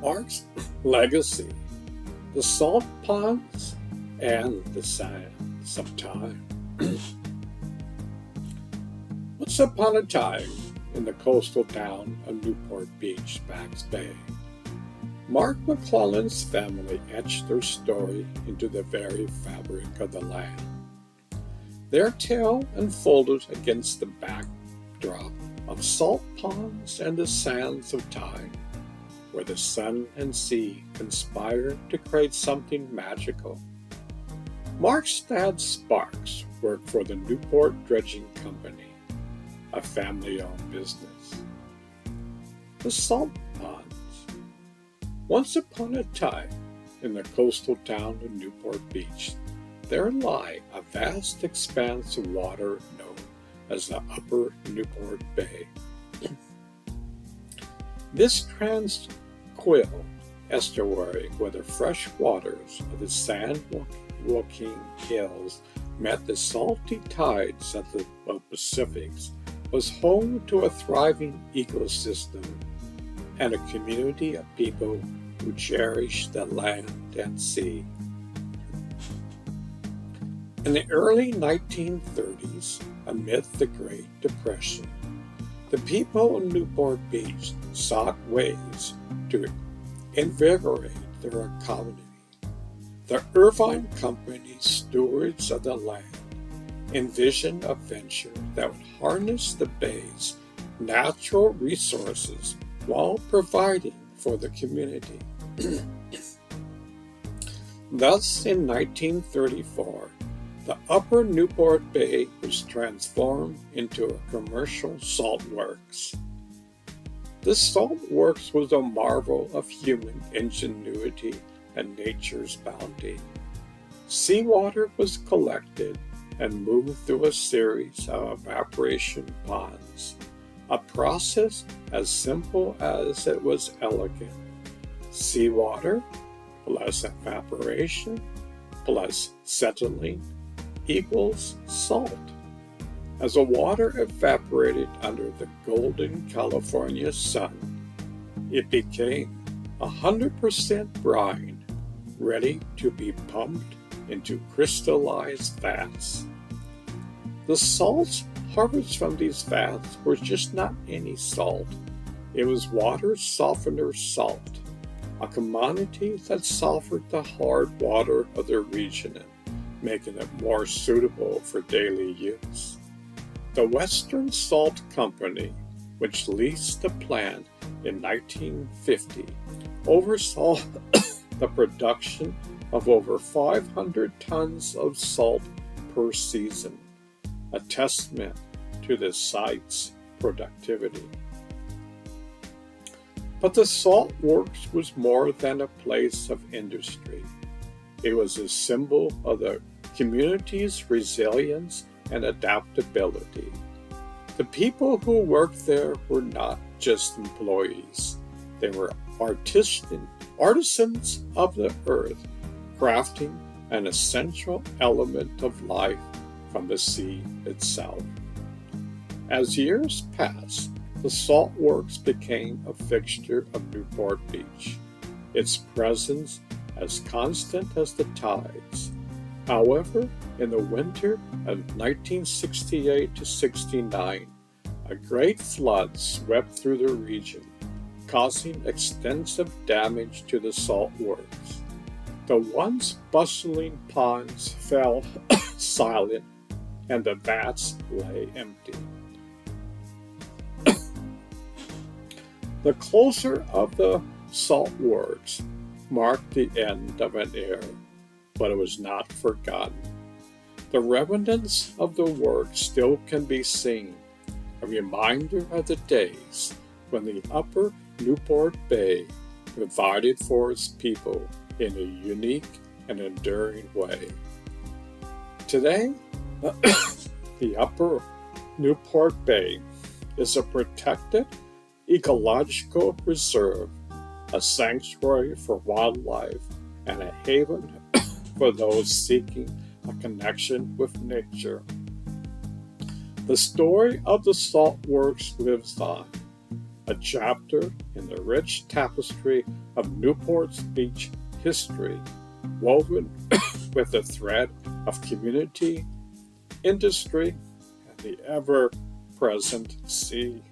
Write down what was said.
Mark's legacy, the salt ponds and the sands of time. Once upon a time, in the coastal town of Newport Beach, Bax Bay, Mark McClellan's family etched their story into the very fabric of the land. Their tale unfolded against the backdrop of salt ponds and the sands of time, where the sun and sea conspired to create something magical. Mark's dad Sparks worked for the Newport Dredging Company, a family-owned business. The salt ponds. Once upon a time, in the coastal town of Newport Beach, there lie a vast expanse of water known as the Upper Newport Bay. This tranquil estuary, where the fresh waters of the San Joaquin Hills met the salty tides of the Pacifics, was home to a thriving ecosystem and a community of people who cherished the land and sea. In the early 1930s, amid the Great Depression, the people of Newport Beach sought ways to invigorate their economy. The Irvine Company, stewards of the land, envisioned a venture that would harness the bay's natural resources while providing for the community. Thus, in 1934, the Upper Newport Bay was transformed into a commercial salt works. This salt works was a marvel of human ingenuity and nature's bounty. Seawater was collected and moved through a series of evaporation ponds, a process as simple as it was elegant. Seawater plus evaporation plus settling equals salt. As the water evaporated under the golden California sun, it became 100% brine, ready to be pumped into crystallized vats. The salts harvested from these vats were just not any salt. It was water softener salt, a commodity that softened the hard water of the region, making it more suitable for daily use. The Western Salt Company, which leased the plant in 1950, oversaw the production of over 500 tons of salt per season, a testament to the site's productivity. But the salt works was more than a place of industry. It was a symbol of the community's resilience and adaptability. The people who worked there were not just employees. They were artisans of the earth, crafting an essential element of life from the sea itself. As years passed, the salt works became a fixture of Newport Beach, its presence as constant as the tides. However, in the winter of 1968 to 69, a great flood swept through the region, causing extensive damage to the salt works. The once bustling ponds fell silent, and the vats lay empty. The closure of the salt works marked the end of an era, but it was not forgotten. The remnants of the work still can be seen, a reminder of the days when the Upper Newport Bay provided for its people in a unique and enduring way. Today, the Upper Newport Bay is a protected ecological reserve, a sanctuary for wildlife, and a haven for those seeking a connection with nature. The story of the salt works lives on, a chapter in the rich tapestry of Newport's beach history, woven with a thread of community, industry, and the ever-present sea.